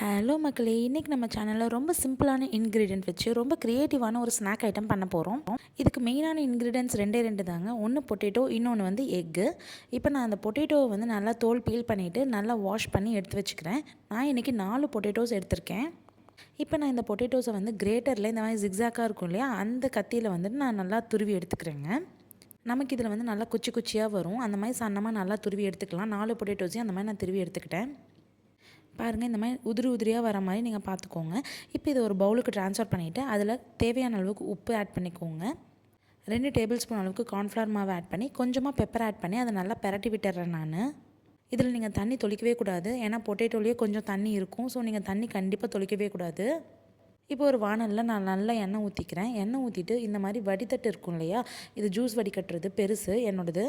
Hello மக்களே, இன்றைக்கி நம்ம சேனலில் ரொம்ப சிம்பிளான இன்க்ரீடியன்ட் வச்சு ரொம்ப க்ரியேட்டிவான ஒரு ஸ்நாக் ஐட்டம் பண்ண போகிறோம். இதுக்கு மெயினான இன்க்ரீடியன்ட்ஸ் ரெண்டு தாங்க. ஒன்று பொட்டேட்டோ, இன்னொன்று வந்து எக்கு. இப்போ நான் அந்த பொட்டேட்டோவை வந்து நல்லா தோல் பீல் பண்ணிவிட்டு நல்லா வாஷ் பண்ணி எடுத்து வச்சுக்கிறேன். நான் இன்றைக்கி 4 பொட்டேட்டோஸ் எடுத்திருக்கேன். இப்போ நான் இந்த பொட்டேட்டோஸை வந்து கிரேட்டரில் இந்த மாதிரி ஜிக்ஸாக்காக இருக்கும் இல்லையா, அந்த கத்தியில் வந்துட்டு நான் நல்லா துருவி எடுத்துக்கிறேங்க. நமக்கு இதில் வந்து நல்லா குச்சி குச்சியாக வரும். அந்த மாதிரி சன்னமாக நல்லா துருவி எடுத்துக்கலாம். 4 பொட்டேட்டோஸையும் அந்த மாதிரி நான் துருவி எடுத்துக்கிட்டேன். பாருங்கள், இந்த மாதிரி உதிரியாக வர மாதிரி நீங்கள் பார்த்துக்கோங்க. இப்போ இதை ஒரு பவுலுக்கு ட்ரான்ஸ்ஃபர் பண்ணிவிட்டு அதில் தேவையான அளவுக்கு உப்பு ஆட் பண்ணிக்கோங்க. 2 டேபிள் ஸ்பூன் அளவுக்கு கார்ன்ஃப்ளவர் மாவு ஆட் பண்ணி கொஞ்சமாக பெப்பர் ஆட் பண்ணி அதை நல்லா பெரட்டி விட்டுறேன் நான். இதில் நீங்கள் தண்ணி தொளிக்கவே கூடாது, ஏன்னா பொட்டேட்டோலேயே கொஞ்சம் தண்ணி இருக்கும். ஸோ நீங்கள் தண்ணி கண்டிப்பாக தொளிக்கவே கூடாது. இப்போ ஒரு வானலில் நான் நல்லா எண்ணெய் ஊற்றிக்கிறேன். எண்ணெய் ஊற்றிட்டு இந்த மாதிரி வடித்தட்டு இருக்கும் இல்லையா, இது ஜூஸ் வடிகட்டுறது பெருசு என்னோடது.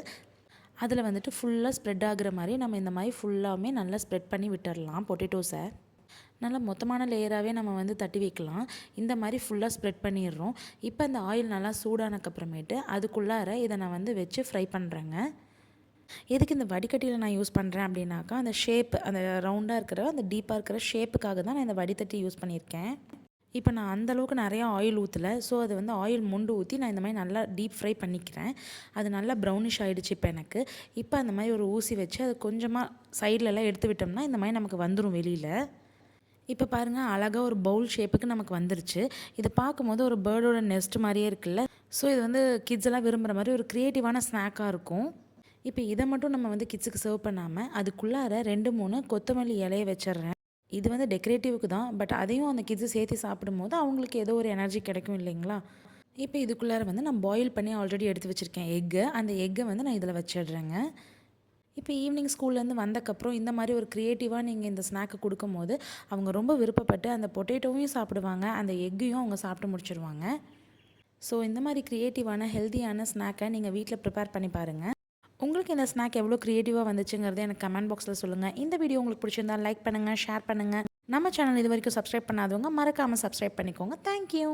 அதில் வந்துட்டு ஃபுல்லாக ஸ்ப்ரெட் ஆகுற மாதிரி நம்ம இந்த மாதிரி ஃபுல்லாமே நல்லா ஸ்ப்ரெட் பண்ணி விட்டுடலாம். பொட்டேட்டோஸை நல்லா மொத்தமான லேயராகவே நம்ம வந்து தட்டி வைக்கலாம். இந்த மாதிரி ஃபுல்லாக ஸ்ப்ரெட் பண்ணிடுறோம். இப்போ அந்த ஆயில் நல்லா சூடானக்கப்புறமேட்டு அதுக்குள்ளார இதை நான் வந்து வச்சு ஃப்ரை பண்ணுறேங்க. எதுக்கு இந்த வடிகட்டியில் நான் யூஸ் பண்ணுறேன் அப்படின்னாக்கா, அந்த ஷேப், அந்த ரவுண்டாக இருக்கிற அந்த டீப்பாக இருக்கிற ஷேப்புக்காக தான் நான் இந்த வடித்தட்டி யூஸ் பண்ணியிருக்கேன். இப்போ நான் அந்தளவுக்கு நிறையா ஆயில் ஊற்றலை. ஸோ அது வந்து ஆயில் முண்டு ஊற்றி நான் இந்த மாதிரி நல்லா டீப் ஃப்ரை பண்ணிக்கிறேன். அது நல்லா ப்ரௌனிஷ் ஆகிடுச்சு இப்போ எனக்கு. இப்போ அந்த மாதிரி ஒரு ஊசி வச்சு அது கொஞ்சமாக சைட்லலாம் எடுத்து விட்டோம்னா இந்த மாதிரி நமக்கு வந்துடும் வெளியில். இப்போ பாருங்கள், அழகாக ஒரு பவுல் ஷேப்புக்கு நமக்கு வந்துருச்சு. இதை பார்க்கும்போது ஒரு பேர்டோட நெஸ்ட் மாதிரியே இருக்குல்ல. ஸோ இது வந்து கிட்ஸ் எல்லாம் விரும்புகிற மாதிரி ஒரு க்ரியேட்டிவான ஸ்நாக்காக இருக்கும். இப்போ இதை மட்டும் நம்ம வந்து கிட்ஸுக்கு சர்வ் பண்ணாமல் அதுக்குள்ளார 2-3 கொத்தமல்லி இலையை வச்சிடுறேன். இது வந்து டெக்கரேட்டிவ்க்கு தான், பட் அதையும் அந்த கிட்ஸு சேர்த்து சாப்பிடும்போது அவங்களுக்கு ஏதோ ஒரு எனர்ஜி கிடைக்கும் இல்லைங்களா. இப்போ இதுக்குள்ளார வந்து நான் பாயில் பண்ணி ஆல்ரெடி எடுத்து வச்சுருக்கேன் எக்கு. அந்த எக்கை வந்து நான் இதில் வச்சிடுறேங்க. இப்போ ஈவினிங் ஸ்கூல்லேருந்து வந்தக்கப்புறம் இந்த மாதிரி ஒரு க்ரியேட்டிவாக நீங்கள் இந்த ஸ்நாக்கு கொடுக்கும்போது அவங்க ரொம்ப விருப்பப்பட்டு அந்த பொட்டேட்டோவையும் சாப்பிடுவாங்க, அந்த எக்கையும் அவங்க சாப்பிட்டு முடிச்சிடுவாங்க. ஸோ இந்த மாதிரி க்ரியேட்டிவான ஹெல்த்தியான ஸ்நாக்கை நீங்கள் வீட்டில் ப்ரிப்பேர் பண்ணி பாருங்கள். உங்களுக்கு இந்த ஸ்நாக் எவ்வளோ க்ரியேட்டிவாக வந்துச்சுங்கிறத எனக்கு கமெண்ட் பாக்ஸில் சொல்லுங்கள். இந்த வீடியோ உங்களுக்கு பிடிச்சிருந்தால் லைக் பண்ணுங்கள், ஷேர் பண்ணுங்கள். நம்ம சேனல் இது வரைக்கும் சப்ஸ்கிரைப் பண்ணாதவங்க மறக்காமல் சப்ஸ்கிரைப் பண்ணிக்கோங்க. தேங்க்யூ.